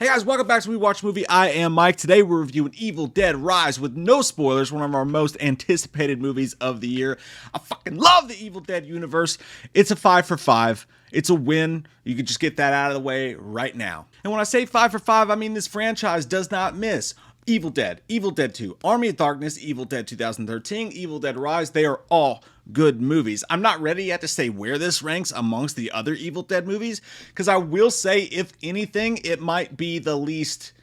Hey guys, welcome back to We Watch Movie. I am Mike. Today we're reviewing Evil Dead Rise with no spoilers, one of our most anticipated movies of the year. I fucking love the Evil Dead universe. It's a 5 for 5. It's a win. You can just get that out of the way right now. And when I say 5 for 5, I mean this franchise does not miss. Evil Dead, Evil Dead 2, Army of Darkness, Evil Dead 2013, Evil Dead Rise, they are all good movies. I'm not ready yet to say where this ranks amongst the other Evil Dead movies, because I will say, if anything, it might be the least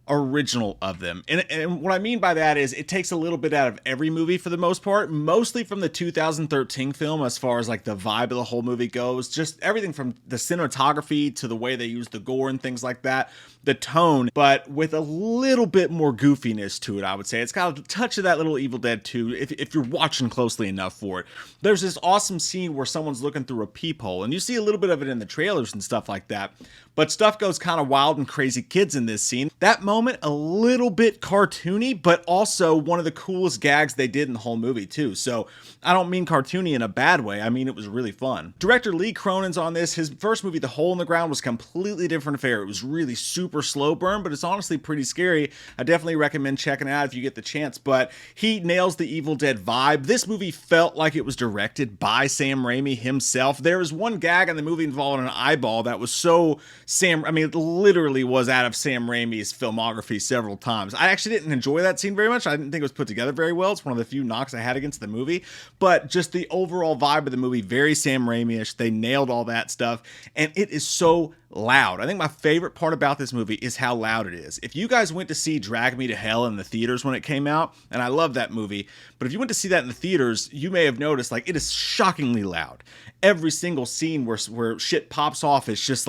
original of them. And what I mean by that is it takes a little bit out of every movie for the most part, mostly from the 2013 film as far as like the vibe of the whole movie goes, just everything from the cinematography to the way they use the gore and things like that, the tone, but with a little bit more goofiness to it, I would say. It's got a touch of that little Evil Dead 2 if you're watching closely enough for it. There's this awesome scene where someone's looking through a peephole, and you see a little bit of it in the trailers and stuff like that, but stuff goes kind of wild and crazy kids in this scene. That moment, a little bit cartoony, but also one of the coolest gags they did in the whole movie too. So I don't mean cartoony in a bad way. I mean, it was really fun. Director Lee Cronin's on this. His first movie, The Hole in the Ground, was completely different affair. It was really super slow burn, but it's honestly pretty scary. I definitely recommend checking it out if you get the chance, but he nails the Evil Dead vibe. This movie felt like it was directed by Sam Raimi himself. There was one gag in the movie involving an eyeball that was so it literally was out of Sam Raimi's filmography several times. I actually didn't enjoy that scene very much. I didn't think it was put together very well. It's one of the few knocks I had against the movie, but just the overall vibe of the movie, very Sam Raimi-ish. They nailed all that stuff, and it is so loud. I think my favorite part about this movie is how loud it is. If you guys went to see Drag Me to Hell in the theaters when it came out, and I love that movie, but if you went to see that in the theaters, you may have noticed like it is shockingly loud. Every single scene where shit pops off is just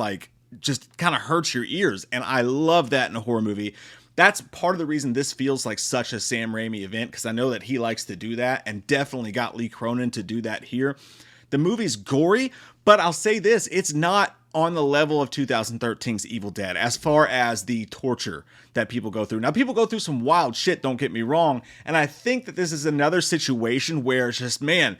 kind of hurts your ears, and I love that in a horror movie. That's part of the reason this feels like such a Sam Raimi event, because I know that he likes to do that, and definitely got Lee Cronin to do that here. The movie's gory, but I'll say this, it's not on the level of 2013's Evil Dead as far as the torture that people go through. Now, people go through some wild shit, don't get me wrong, and I think that this is another situation where it's just, man,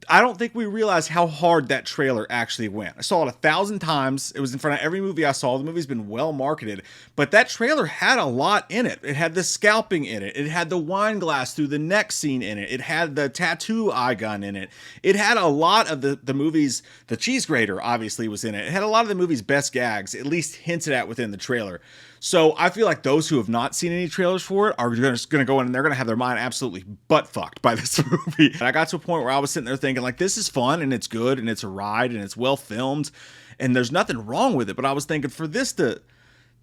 I don't think we realize how hard that trailer actually went. I saw it 1,000 times. It was in front of every movie I saw. The movie's been well marketed, but that trailer had a lot in it. It had the scalping in it. It had the wine glass through the neck scene in it. It had the tattoo eye gun in it. It had a lot of the movie's, the cheese grater obviously was in it. It had a lot of the movie's best gags, at least hinted at within the trailer. So I feel like those who have not seen any trailers for it are just going to go in and they're going to have their mind absolutely butt fucked by this movie. And I got to a point where I was sitting there thinking like, this is fun and it's good and it's a ride and it's well filmed and there's nothing wrong with it. But I was thinking for this to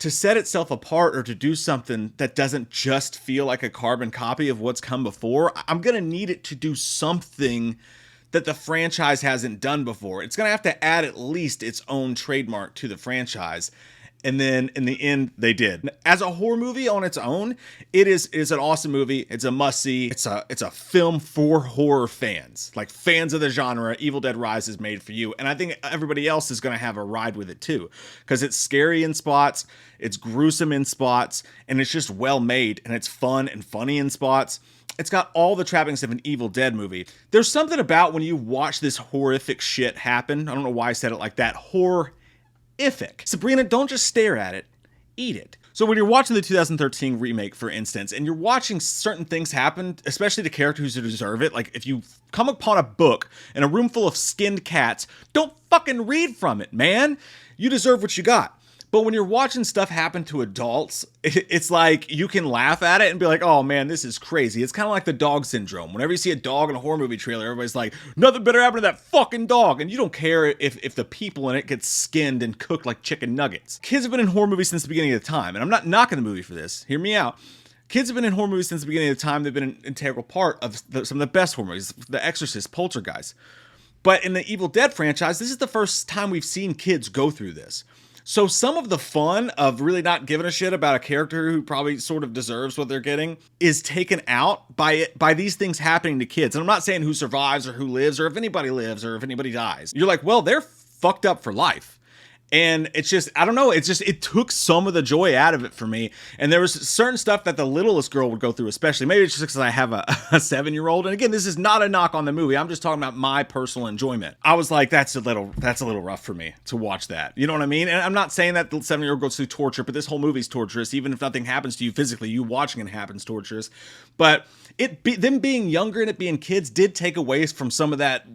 set itself apart or to do something that doesn't just feel like a carbon copy of what's come before, I'm going to need it to do something that the franchise hasn't done before. It's going to have to add at least its own trademark to the franchise. And then in the end, they did. As a horror movie on its own, it is an awesome movie. It's a must-see. It's a film for horror fans. Like fans of the genre, Evil Dead Rise is made for you. And I think everybody else is going to have a ride with it too. Because it's scary in spots, it's gruesome in spots, and it's just well made, and it's fun and funny in spots. It's got all the trappings of an Evil Dead movie. There's something about when you watch this horrific shit happen. I don't know why I said it like that. Horrific. Sabrina, don't just stare at it, eat it. So when you're watching the 2013 remake, for instance, and you're watching certain things happen, especially to characters who deserve it, like if you come upon a book in a room full of skinned cats, don't fucking read from it, man. You deserve what you got. But when you're watching stuff happen to adults, it's like you can laugh at it and be like, oh man, this is crazy. It's kind of like the dog syndrome. Whenever you see a dog in a horror movie trailer, everybody's like, nothing better happened to that fucking dog. And you don't care if the people in it get skinned and cooked like chicken nuggets. Kids have been in horror movies since the beginning of the time. And I'm not knocking the movie for this. Hear me out. Kids have been in horror movies since the beginning of the time. They've been an integral part of some of the best horror movies. The Exorcist, Poltergeist. But in the Evil Dead franchise, this is the first time we've seen kids go through this. So some of the fun of really not giving a shit about a character who probably sort of deserves what they're getting is taken out by these things happening to kids. And I'm not saying who survives or who lives or if anybody lives or if anybody dies. You're like, well, they're fucked up for life. And it's just, I don't know, it took some of the joy out of it for me. And there was certain stuff that the littlest girl would go through, especially. Maybe it's just because I have a 7-year-old. And again, this is not a knock on the movie. I'm just talking about my personal enjoyment. I was like, that's a little rough for me to watch that. You know what I mean? And I'm not saying that the 7-year-old goes through torture, but this whole movie's torturous. Even if nothing happens to you physically, you watching it happens torturous. But them being younger and it being kids did take away from some of that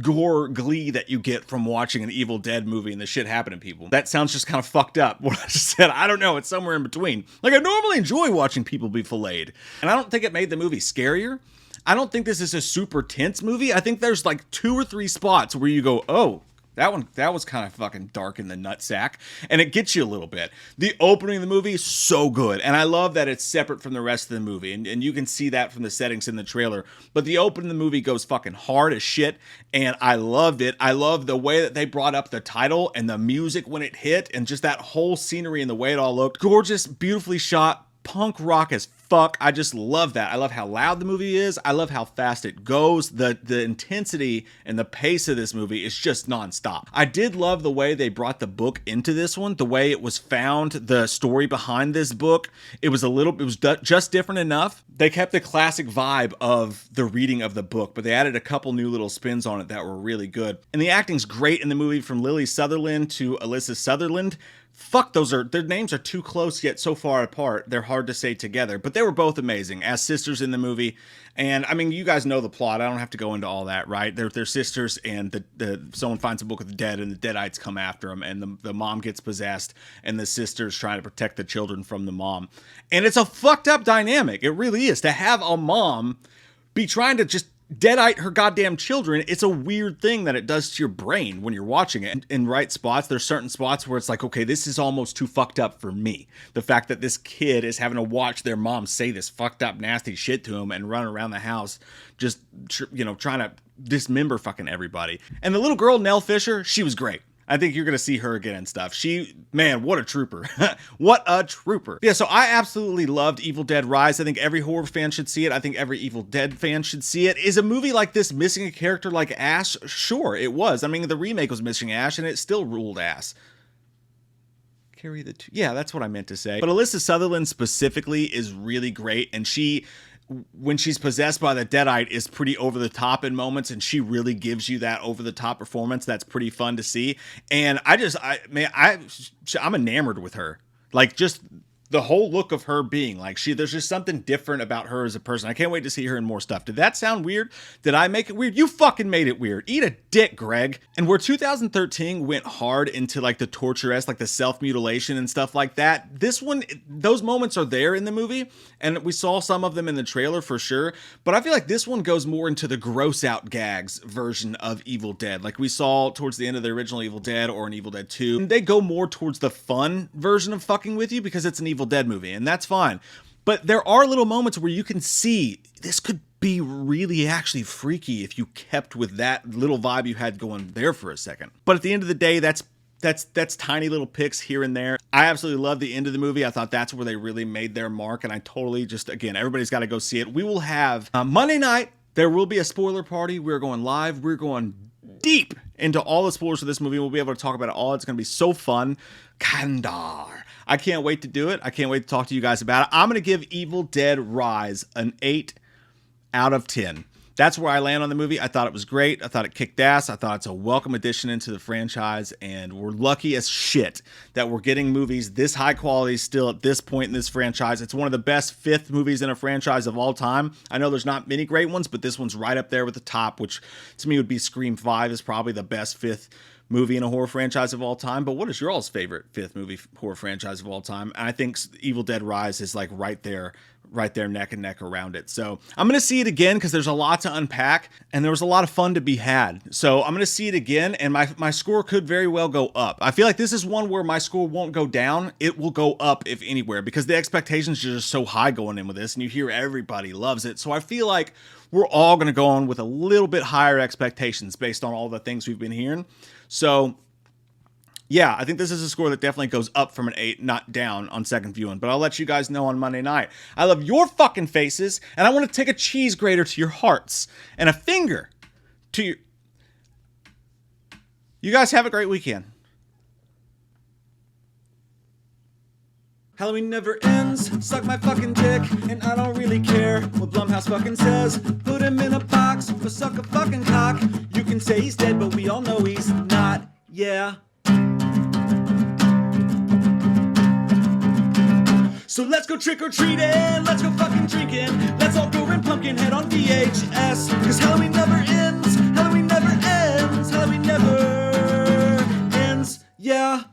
gore glee that you get from watching an Evil Dead movie and the shit happening to people. That sounds just kind of fucked up, what I just said. I don't know. It's somewhere in between. Like, I normally enjoy watching people be filleted. And I don't think it made the movie scarier. I don't think this is a super tense movie. I think there's like 2 or 3 spots where you go, oh, that was kind of fucking dark in the nutsack, and it gets you a little bit. The opening of the movie is so good, and I love that it's separate from the rest of the movie, and you can see that from the settings in the trailer. But the opening of the movie goes fucking hard as shit, and I loved it. I love the way that they brought up the title and the music when it hit, and just that whole scenery and the way it all looked. Gorgeous, beautifully shot, punk rock as fuck. I just love that. I love how loud the movie is. I love how fast it goes. The intensity and the pace of this movie is just nonstop. I did love the way they brought the book into this one, the way it was found, the story behind this book. It was just different enough. They kept the classic vibe of the reading of the book, but they added a couple new little spins on it that were really good. And the acting's great in the movie, from Lily Sutherland to Alyssa Sutherland. Fuck, their names are too close yet so far apart. They're hard to say together, but they were both amazing as sisters in the movie. And I mean, you guys know the plot. I don't have to go into all that, right? They're sisters, and someone finds a book of the dead, and the Deadites come after them, and the mom gets possessed, and the sister's trying to protect the children from the mom. And it's a fucked up dynamic. It really is. To have a mom be trying to just deadite her goddamn children, it's a weird thing that it does to your brain when you're watching it. In right spots, there's certain spots where it's like, okay, this is almost too fucked up for me. The fact that this kid is having to watch their mom say this fucked up nasty shit to him and run around the house just, trying to dismember fucking everybody. And the little girl, Nell Fisher, she was great. I think you're going to see her again and stuff. Man, what a trooper. What a trooper. Yeah, so I absolutely loved Evil Dead Rise. I think every horror fan should see it. I think every Evil Dead fan should see it. Is a movie like this missing a character like Ash? Sure, it was. I mean, the remake was missing Ash, and it still ruled ass. Yeah, that's what I meant to say. But Alyssa Sutherland specifically is really great, and when she's possessed by the Deadite, is pretty over the top in moments, and she really gives you that over the top performance that's pretty fun to see. And I'm enamored with her. Like, just the whole look of her being like, there's just something different about her as a person. I can't wait to see her in more stuff. Did that sound weird? Did I make it weird? You fucking made it weird. Eat a dick, Greg. And where 2013 went hard into like the torture-esque, like the self-mutilation and stuff like that, this one, those moments are there in the movie, and we saw some of them in the trailer for sure, but I feel like this one goes more into the gross out gags version of Evil Dead, like we saw towards the end of the original Evil Dead or in Evil Dead 2. And they go more towards the fun version of fucking with you because it's an Evil Dead movie, and that's fine. But there are little moments where you can see this could be really actually freaky if you kept with that little vibe you had going there for a second. But at the end of the day, that's tiny little picks here and there. I absolutely love the end of the movie. I thought that's where they really made their mark, and I totally again, everybody's got to go see it. We will have Monday night, there will be a spoiler party. We're going live. We're going deep into all the spoilers of this movie. We'll be able to talk about it all. It's going to be so fun. Kandar. I can't wait to do it. I can't wait to talk to you guys about it. I'm going to give Evil Dead Rise an 8 out of 10. That's where I land on the movie. I thought it was great. I thought it kicked ass. I thought it's a welcome addition into the franchise, and we're lucky as shit that we're getting movies this high quality still at this point in this franchise. It's one of the best 5th movies in a franchise of all time. I know there's not many great ones, but this one's right up there with the top, which to me would be Scream 5 is probably the best 5th movie in a horror franchise of all time. But what is your all's favorite 5th movie horror franchise of all time? And I think Evil Dead Rise is like right there neck and neck around it. So I'm going to see it again because there's a lot to unpack, and there was a lot of fun to be had. So I'm going to see it again, and my score could very well go up. I feel like this is one where my score won't go down. It will go up if anywhere, because the expectations are just so high going in with this, and you hear everybody loves it. So I feel like we're all going to go on with a little bit higher expectations based on all the things we've been hearing. So yeah, I think this is a score that definitely goes up from an 8, not down on second viewing. But I'll let you guys know on Monday night. I love your fucking faces, and I want to take a cheese grater to your hearts and a finger to your... You guys have a great weekend. Halloween never ends, suck my fucking dick, and I don't really care what Blumhouse fucking says. Put him in a box, or suck a fucking cock. You can say he's dead, but we all know he's not, yeah. So let's go trick-or-treating, let's go fucking drinking. Let's all go rent Pumpkinhead on VHS. Cause Halloween never ends, Halloween never ends, Halloween never ends, yeah.